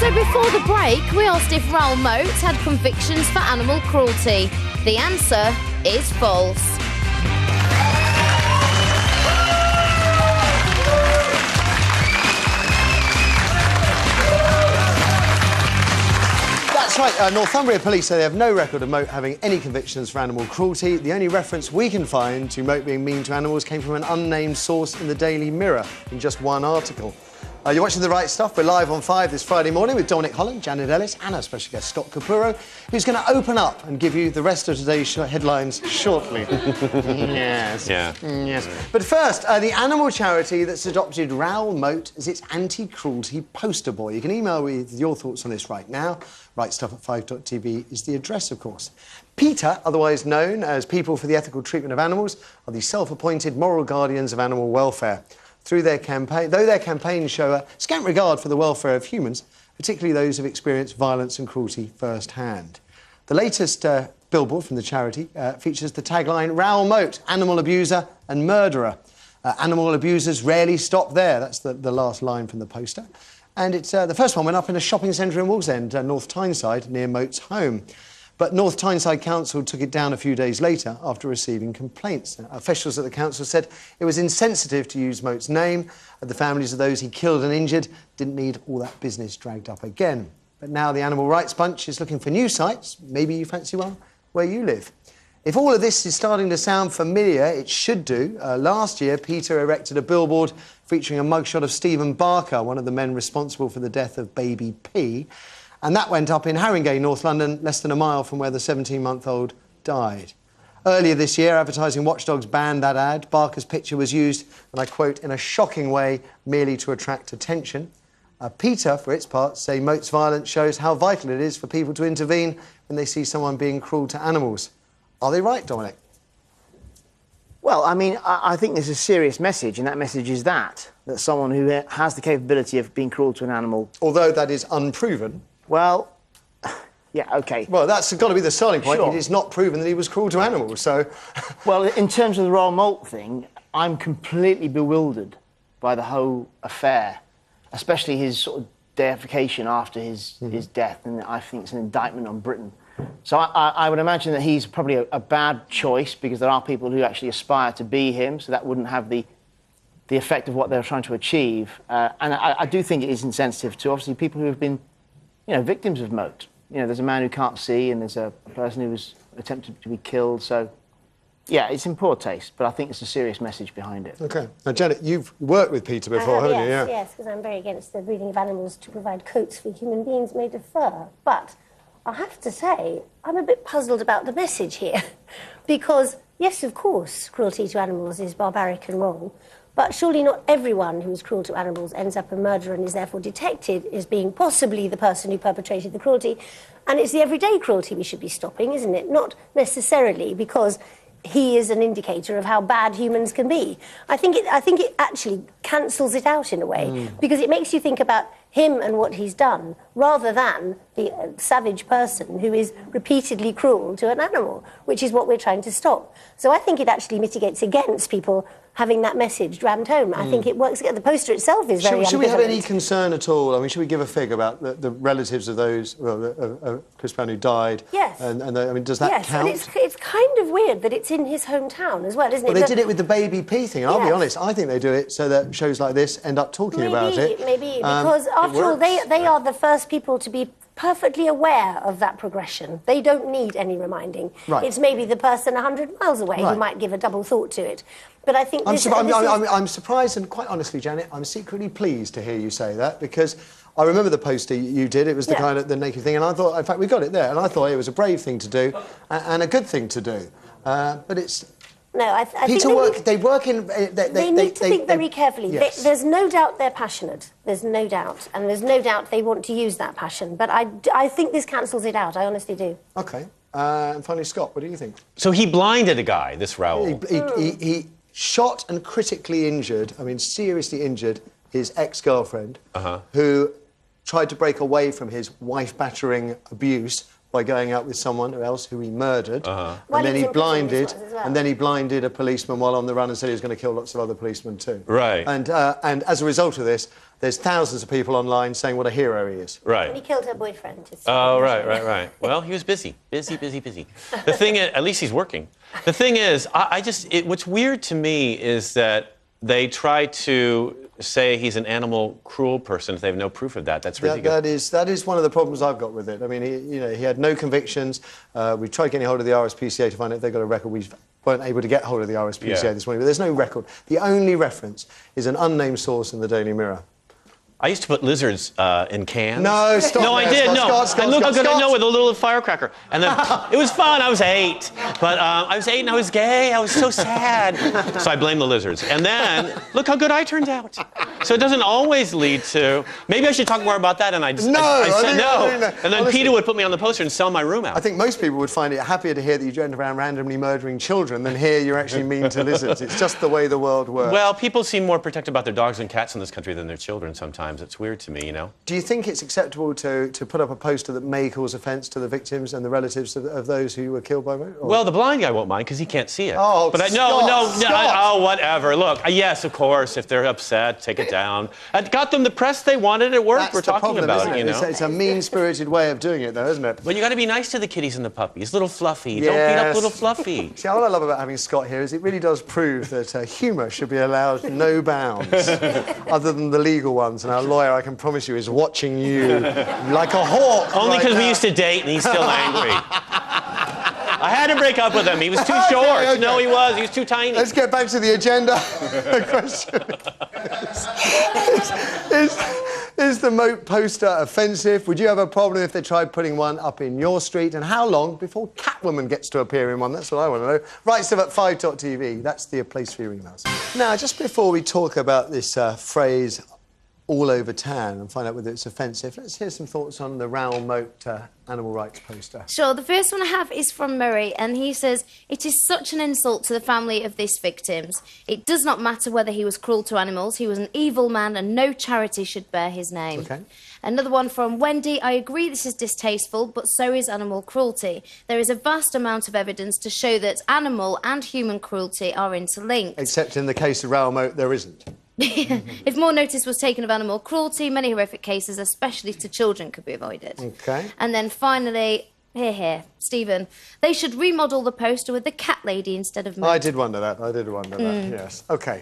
So before the break, we asked if Raoul Moat had convictions for animal cruelty. The answer is false. That's right, Northumbria police say they have no record of Moat having any convictions for animal cruelty. The only reference we can find to Moat being mean to animals came from an unnamed source in the Daily Mirror in just one article. You're watching The Right Stuff. We're live on 5 this Friday morning with Dominic Holland, Janet Ellis and our special guest Scott Capurro, who's going to open up and give you the rest of today's headlines shortly. Yes. Yeah. Yes. But first, the animal charity that's adopted Raoul Moat as its anti-cruelty poster boy. You can email with your thoughts on this right now. rightstuff@5.tv is the address, of course. PETA, otherwise known as People for the Ethical Treatment of Animals, are the self-appointed moral guardians of animal welfare. Though their campaigns show a scant regard for the welfare of humans, particularly those who've experienced violence and cruelty firsthand. The latest billboard from the charity features the tagline, Raoul Moat, animal abuser and murderer. Animal abusers rarely stop there. That's the last line from the poster. And it's the first one went up in a shopping centre in Wallsend, North Tyneside, near Moat's home. But North Tyneside Council took it down a few days later after receiving complaints. Officials at the council said it was insensitive to use Moat's name, and the families of those he killed and injured didn't need all that business dragged up again. But now the Animal Rights Bunch is looking for new sites, maybe you fancy one, where you live. If all of this is starting to sound familiar, it should do. Last year, PETA erected a billboard featuring a mugshot of Stephen Barker, one of the men responsible for the death of baby P. And that went up in Haringey, North London, less than a mile from where the 17-month-old died. Earlier this year, advertising watchdogs banned that ad. Barker's picture was used, and I quote, in a shocking way, merely to attract attention. PETA, for its part, say Moat's violence shows how vital it is for people to intervene when they see someone being cruel to animals. Are they right, Dominic? Well, I mean, I think there's a serious message, and that message is that someone who has the capability of being cruel to an animal... Although that is unproven... Well, yeah, OK. Well, that's got to be the starting point. Sure. It is not proven that he was cruel to animals, so... Well, in terms of the Raoul Moat thing, I'm completely bewildered by the whole affair, especially his sort of deification after his death, and I think it's an indictment on Britain. So I would imagine that he's probably a bad choice, because there are people who actually aspire to be him, so that wouldn't have the effect of what they're trying to achieve. And I do think it is insensitive to, obviously, people who have been... you know, victims of Moat. You know, there's a man who can't see, and there's a person who was attempted to be killed. So, yeah, it's in poor taste, but I think it's a serious message behind it. OK. Now, Janet, you've worked with PETA before, haven't you? Yeah. Yes, because I'm very against the breeding of animals to provide coats for human beings made of fur. But I have to say, I'm a bit puzzled about the message here. Because, yes, of course, cruelty to animals is barbaric and wrong. But surely not everyone who is cruel to animals ends up a murderer and is therefore detected as being possibly the person who perpetrated the cruelty. And it's the everyday cruelty we should be stopping, isn't it? Not necessarily because he is an indicator of how bad humans can be. I think it actually cancels it out in a way, because it makes you think about him and what he's done, rather than the savage person who is repeatedly cruel to an animal, which is what we're trying to stop. So I think it actually mitigates against people having that message rammed home. I think it works. The poster itself is very ambivalent. Should we have any concern at all? I mean, should we give a fig about the relatives of those, well, Chris Brown who died? Yes. I mean, does that count? Yes, and it's kind of weird that it's in his hometown as well, isn't it? Well, they did it with the baby P thing, and I'll be honest, I think they do it so that shows like this end up talking about it. Maybe, because after all, they are the first people to be perfectly aware of that progression. They don't need any reminding. Right. It's maybe the person 100 miles away who might give a double thought to it. But I think I'm surprised, and quite honestly, Janet, I'm secretly pleased to hear you say that, because I remember the poster you did. It was the kind of the naked thing, and I thought, in fact, we got it there, and I thought it was a brave thing to do and a good thing to do. But it's... No, I think they work in... They need to think very carefully. Yes. There's no doubt they're passionate. There's no doubt. And there's no doubt they want to use that passion. But I think this cancels it out. I honestly do. OK. And finally, Scott, what do you think? So he blinded a guy, this Raoul. He shot and critically injured, I mean, seriously injured, his ex-girlfriend, who tried to break away from his wife-battering abuse by going out with someone else who he murdered, Well, and then he he was in prison blinded, as well. and then he blinded a policeman while on the run and said he was going to kill lots of other policemen too. Right. And as a result of this, there's thousands of people online saying what a hero he is. Right. And he killed her boyfriend. Oh, right. Well, he was busy. The thing is, at least he's working. The thing is, what's weird to me is that they try to say he's an animal cruel person if they have no proof of that. That's ridiculous. That is one of the problems I've got with it. I mean, he had no convictions. We tried getting hold of the RSPCA to find out if they got a record. We weren't able to get hold of the RSPCA this morning, but there's no record. The only reference is an unnamed source in the Daily Mirror. I used to put lizards in cans. No, stop. No, I did. Scott, and look how good I know with a little firecracker. And then it was fun. I was 8, but I was 8 and I was gay. I was so sad. So I blamed the lizards. And then look how good I turned out. So it doesn't always lead to. Maybe I should talk more about that. And I said no. And then honestly, Peter would put me on the poster and sell my room out. I think most people would find it happier to hear that you went around randomly murdering children than hear you're actually mean to lizards. It's just the way the world works. Well, people seem more protective about their dogs and cats in this country than their children sometimes. It's weird to me, you know. Do you think it's acceptable to put up a poster that may cause offence to the victims and the relatives of those who were killed by moat? Well, the blind guy won't mind because he can't see it. Oh, but whatever. Look, yes, of course, if they're upset, take it down. It got them the press they wanted at work. That's We're talking about it, you know. It's a mean-spirited way of doing it, though, isn't it? But you got to be nice to the kitties and the puppies. Little Fluffy. Don't beat up little Fluffy. See, what I love about having Scott here is it really does prove that humour should be allowed no bounds, other than the legal ones. And our lawyer, I can promise you, is watching you like a hawk. Only because we used to date and he's still angry. I had to break up with him. He was too short. Okay. No, he was too tiny. Let's get back to the agenda. The question is the Moat poster offensive? Would you have a problem if they tried putting one up in your street? And how long before Catwoman gets to appear in one? That's what I want to know. Right stuff at 5.tv. That's the place for your emails. Now, just before we talk about this phrase all over town and find out whether it's offensive, let's hear some thoughts on the Raoul Moat animal rights poster. Sure, the first one I have is from Murray, and he says, "It is such an insult to the family of these victims. It does not matter whether he was cruel to animals. He was an evil man and no charity should bear his name." Okay. Another one from Wendy, "I agree this is distasteful, but so is animal cruelty. There is a vast amount of evidence to show that animal and human cruelty are interlinked." Except in the case of Raoul Moat, there isn't. If more notice was taken of animal cruelty, many horrific cases, especially to children, could be avoided. Okay. And then finally, here, Stephen, "They should remodel the poster with the cat lady instead of Moat." I did wonder that, yes. OK.